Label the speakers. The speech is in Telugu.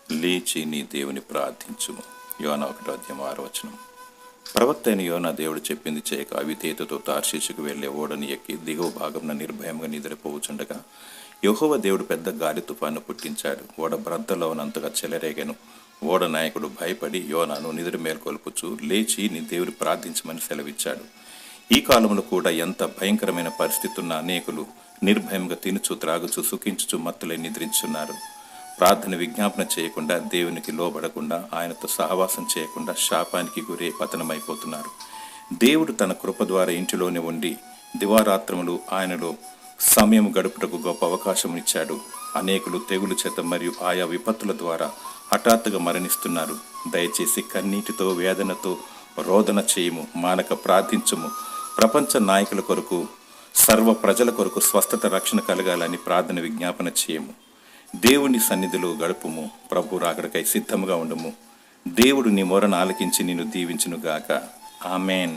Speaker 1: లేచి నీ దేవుని ప్రార్థించుము. యోనా 1:6. ప్రవక్త అయిన యోనా దేవుడు చెప్పింది చేయక అవిధేయతతో తార్షీషుకు వెళ్లే ఓడని ఎక్కి దిగువ భాగంలో నిర్భయంగా నిద్రపోవచుండగా యెహోవా దేవుడు పెద్ద గాలి తుఫాను పుట్టించాడు. ఓడ బ్రద్దలో ఉన్నంతగా చెలరేగను. ఓడ నాయకుడు భయపడి యోనాను నిద్ర మేల్కొల్పుచు లేచి నీ దేవుని ప్రార్థించమని సెలవిచ్చాడు. ఈ కాలంలో కూడా ఎంత భయంకరమైన పరిస్థితి ఉన్న అనేకులు నిర్భయంగా తినుచు త్రాగుచు సుఖించుచు మత్తులై నిద్రించున్నారు. ప్రార్థన విజ్ఞాపన చేయకుండా, దేవునికి లోబడకుండా, ఆయనతో సహవాసం చేయకుండా శాపానికి గురే పతనమైపోతున్నారు. దేవుడు తన కృప ద్వారా ఇంటిలోనే ఉండి దివారాత్రములు ఆయనలో సమయం గడుపుటకు గొప్ప అవకాశం ఇచ్చాడు. అనేకులు తెగులు చేత మరియు ఆయా విపత్తుల ద్వారా హఠాత్తుగా మరణిస్తున్నారు. దయచేసి కన్నీటితో వేదనతో రోదన చేయము, మానక ప్రార్థించము. ప్రపంచ నాయకుల కొరకు, సర్వ ప్రజల కొరకు స్వస్థత రక్షణ కలగాలని ప్రార్థన విజ్ఞాపన చేయము. దేవుని సన్నిధిలో గడుపుము. ప్రభు రాకడకై సిద్ధముగా ఉండుము. దేవుడు నీ మొరను ఆలకించి నిన్ను దీవించునుగాక. ఆమెన్.